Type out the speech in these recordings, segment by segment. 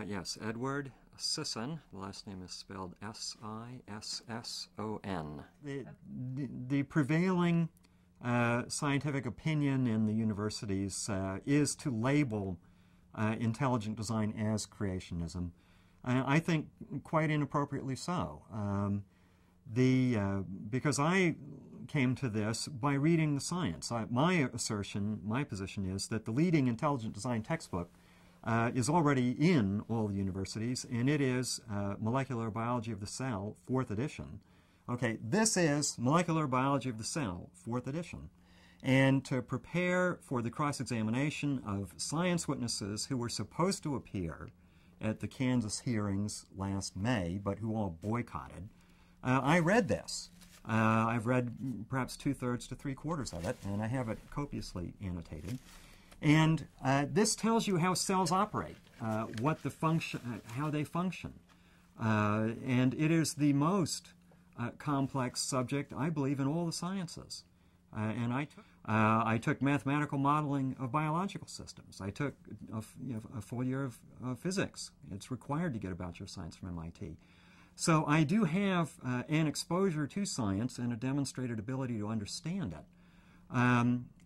Yes, Edward Sisson. The last name is spelled S-I-S-S-O-N. The prevailing scientific opinion in the universities is to label intelligent design as creationism. I think quite inappropriately so. Because I came to this by reading the science. My position is that the leading intelligent design textbook is already in all the universities, and it is Molecular Biology of the Cell, 4th edition. Okay, this is Molecular Biology of the Cell, 4th edition. And to prepare for the cross-examination of science witnesses who were supposed to appear at the Kansas hearings last May, but who all boycotted, I read this. I've read perhaps 2/3 to 3/4 of it, and I have it copiously annotated. And this tells you how cells operate, what the function, how they function. And it is the most complex subject, I believe, in all the sciences. And I took mathematical modeling of biological systems. I took a full year of physics. It's required to get a Bachelor of Science from MIT. So I do have an exposure to science and a demonstrated ability to understand it.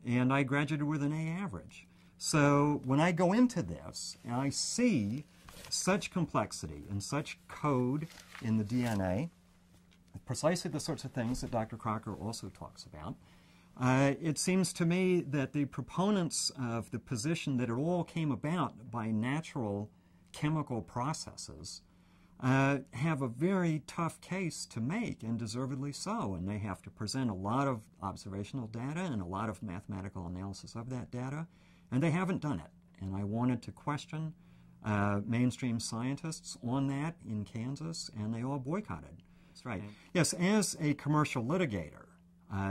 And I graduated with an A average. So when I go into this, and I see such complexity and such code in the DNA, precisely the sorts of things that Dr. Crocker also talks about, it seems to me that the proponents of the position that it all came about by natural chemical processes have a very tough case to make, and deservedly so, and they have to present a lot of observational data and a lot of mathematical analysis of that data, and they haven't done it. And I wanted to question mainstream scientists on that in Kansas, and they all boycotted. That's right. Yes, as a commercial litigator,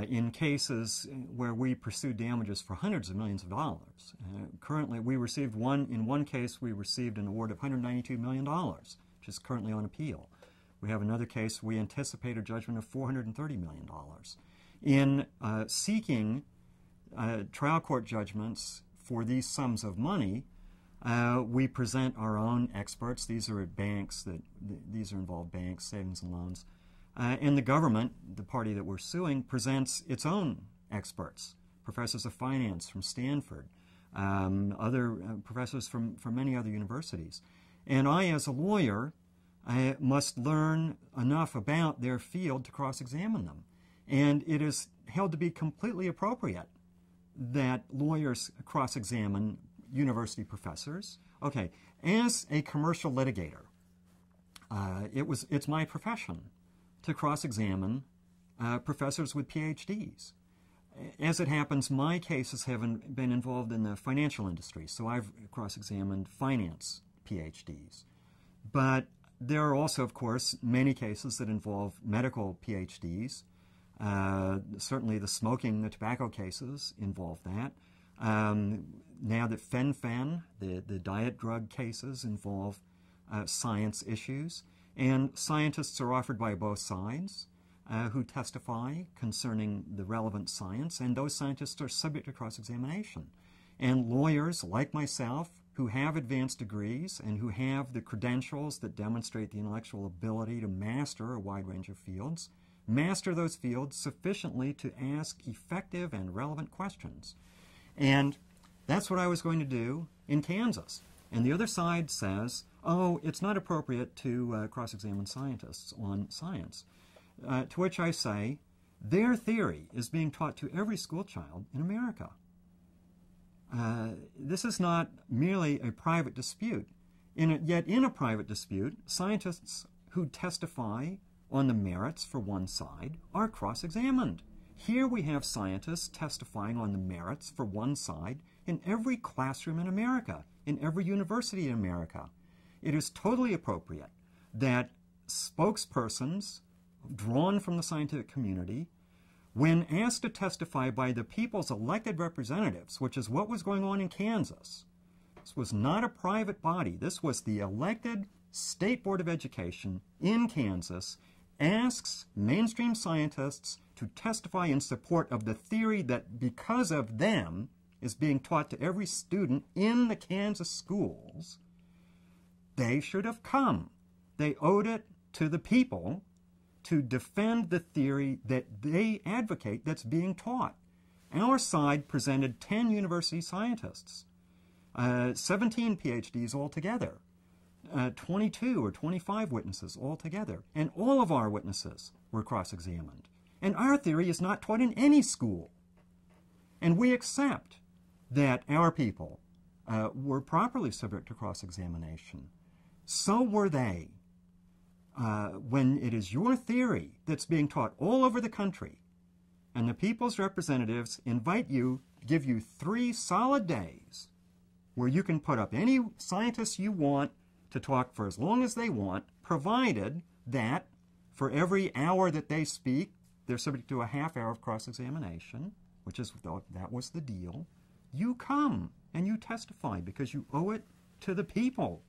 in cases where we pursue damages for hundreds of millions of dollars, currently we received in one case we received an award of $192 million. Which is currently on appeal. We have another case, we anticipate a judgment of $430 million. In seeking trial court judgments for these sums of money, we present our own experts. These are at banks, these are involved banks, savings and loans. And the government, the party that we're suing, presents its own experts, professors of finance from Stanford, other professors from many other universities. And I, as a lawyer, I must learn enough about their field to cross-examine them. And it is held to be completely appropriate that lawyers cross-examine university professors. Okay, as a commercial litigator, it's my profession to cross-examine professors with PhDs. As it happens, my cases have been involved in the financial industry, so I've cross-examined finance PhDs. But there are also, of course, many cases that involve medical PhDs. Certainly the smoking, the tobacco cases involve that. Now that fen-phen, the diet drug cases, involve science issues. And scientists are offered by both sides who testify concerning the relevant science, and those scientists are subject to cross-examination. And lawyers, like myself, who have advanced degrees and who have the credentials that demonstrate the intellectual ability to master a wide range of fields, master those fields sufficiently to ask effective and relevant questions. And that's what I was going to do in Kansas. And the other side says, oh, it's not appropriate to cross-examine scientists on science. To which I say, their theory is being taught to every school child in America. This is not merely a private dispute. Yet in a private dispute, scientists who testify on the merits for one side are cross-examined. Here we have scientists testifying on the merits for one side in every classroom in America, in every university in America. It is totally appropriate that spokespersons drawn from the scientific community, when asked to testify by the people's elected representatives, which is what was going on in Kansas. This was not a private body. This was the elected State Board of Education in Kansas, asks mainstream scientists to testify in support of the theory that because of them is being taught to every student in the Kansas schools. They should have come. They owed it to the people to defend the theory that they advocate that's being taught. Our side presented 10 university scientists, 17 PhDs altogether, 22 or 25 witnesses altogether, and all of our witnesses were cross-examined. And our theory is not taught in any school. And we accept that our people were properly subject to cross-examination. So were they. When it is your theory that's being taught all over the country, and the people's representatives invite you, give you 3 solid days where you can put up any scientists you want to talk for as long as they want, provided that for every hour that they speak, they're subject to a half hour of cross-examination, that was the deal. You come and you testify because you owe it to the people.